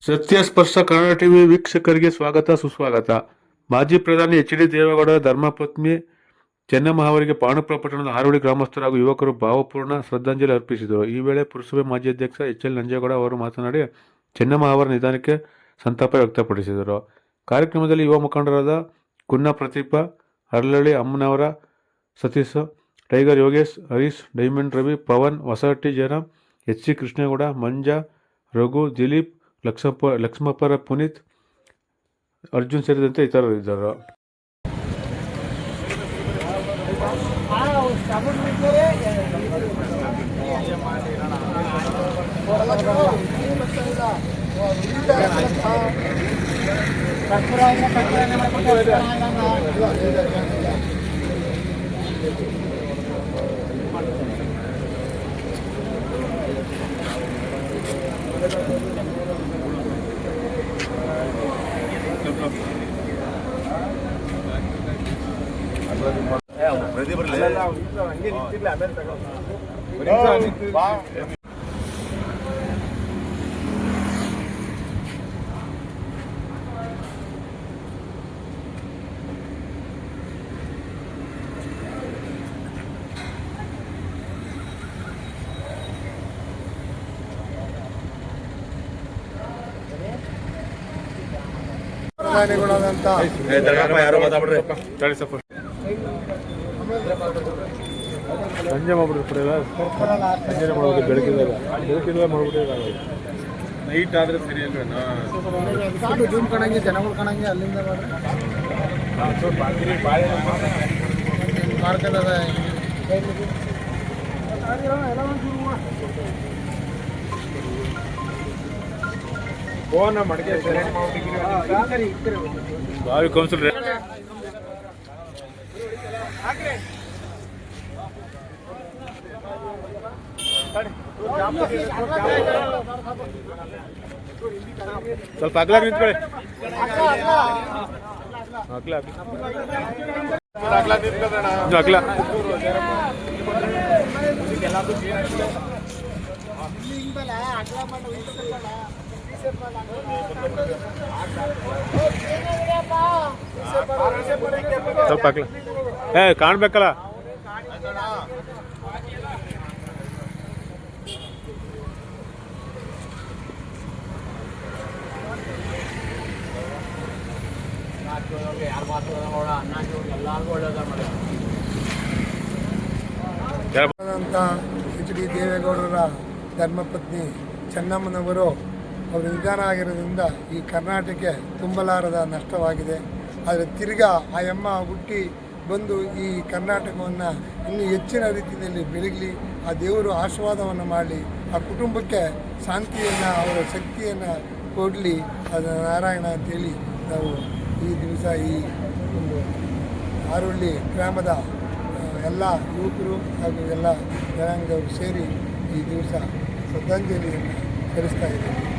ಸತ್ಯಸ್ಪರ್ಶ Kannada TV ವೀಕ್ಷಕರಿಗೆ ಸ್ವಾಗತ ಸುಸ್ವಾಗತ. ಮಾಜಿ ಪ್ರಧಾನಿ ಎಚ್ ಡಿ ದೇವೇಗೌಡರ ಧರ್ಮಪತ್ನಿ ಚೆನ್ನಮ್ಮ ಅವರಿಗೆ ಪಾಂಡುಪುರ ಪಟ್ಟಣದ ಹಾರೋಳಿ ಗ್ರಾಮಸ್ಥರು ಹಾಗೂ ಯುವಕರು ಭಾವಪೂರ್ಣ ಶ್ರದ್ಧಾಂಜಲಿ ಅರ್ಪಿಸಿದರು. ಈ ವೇಳೆ ಪುರಸಭೆ ಮಾಜಿ ಅಧ್ಯಕ್ಷ ಎಚ್ ಎಲ್ ನಂಜೇಗೌಡ ಅವರು ಮಾತನಾಡಿ ಚೆನ್ನಮ್ಮ ಅವರ ನಿಧನಕ್ಕೆ ಸಂತಾಪ ವ್ಯಕ್ತಪಡಿಸಿದರು. ಕಾರ್ಯಕ್ರಮದಲ್ಲಿ ಯುವ ಮುಖಂಡರಾದ ಕುನ್ನ ಪ್ರದೀಪ, ಅರಳಳ್ಳಿ ಅಮ್ಮನವರ, Satish, tiger Yogesh, Harish, diamond Ravi, Pavan, Hosahatti Jayaram, H C Krishnegowda, Manja, Raghu, Dileep, ಲಕ್ಷ್ಮಪ್ಪರ, ಪುನೀತ್, ಅರ್ಜುನ್ ಸೇರಿದಂತೆ ಇತರರಿದ್ದರು. ಪ್ರಧಾನಿಗಳಾದಂಥ ಸಂಜೆ ಮಾಡ್ಬಿಡ್ತೀರ, ಸಂಜೆ ಮಾಡ್ಬೋದು, ಬೆಳಕಿದಾಗ ಮಾಡ್ಬಿಟ್ಟಿದ್ದಾರೆ. ನೈಟ್ ಆದರೆ ಸರಿ ಅಲ್ವೇನಾ? ಜೂಮ್ ಕಾಣಂಗೆ, ಜನಗಳು ಕಾಣಂಗೆ, ಅಲ್ಲಿಂದ ಮಾಡ್ಕೊಂಡದ ಫೋನ್ ಮಡಿಕೆ ಬಾವಿ ಕೌನ್ಸಿಲ್ ಸ್ವಲ್ಪ ಅಗ್ಲಾಗ ನಿಂತ್ಕೊಳ್ಳಿ. ಅಗ್ಲ ಸ್ವಲ್ಪ ಅಗ್ಲ ಕಾಣ್ಬೇಕಲ್ಲ. ಎಚ್ ಡಿ ದೇವೇಗೌಡರ ಧರ್ಮಪತ್ನಿ ಚೆನ್ನಮ್ಮನವರು ಅವರು ನಿಧನ ಆಗಿರೋದ್ರಿಂದ ಈ ಕರ್ನಾಟಕಕ್ಕೆ ತುಂಬಲಾರದ ನಷ್ಟವಾಗಿದೆ. ಆದರೆ ತಿರ್ಗಾ ಆ ಅಮ್ಮ ಹುಟ್ಟಿ ಬಂದು ಈ ಕರ್ನಾಟಕವನ್ನು ಇನ್ನೂ ಹೆಚ್ಚಿನ ರೀತಿಯಲ್ಲಿ ಬೆಳಗಲಿ, ಆ ದೇವರು ಆಶೀರ್ವಾದವನ್ನು ಮಾಡಲಿ, ಆ ಕುಟುಂಬಕ್ಕೆ ಶಾಂತಿಯನ್ನು, ಅವರ ಶಕ್ತಿಯನ್ನು ಕೊಡಲಿ, ಅದು ನಾರಾಯಣ ಅಂತೇಳಿ ನಾವು ಈ ದಿವಸ ಈ ಒಂದು ಹಾರೋಳಿ ಗ್ರಾಮದ ಎಲ್ಲ ಯುವಕರು ಹಾಗೂ ಎಲ್ಲ ಜನಾಂಗದವರು ಸೇರಿ ಈ ದಿವಸ ಶ್ರದ್ಧಾಂಜಲಿಯನ್ನು ಸಲ್ಲಿಸ್ತಾ ಇದ್ದೇವೆ.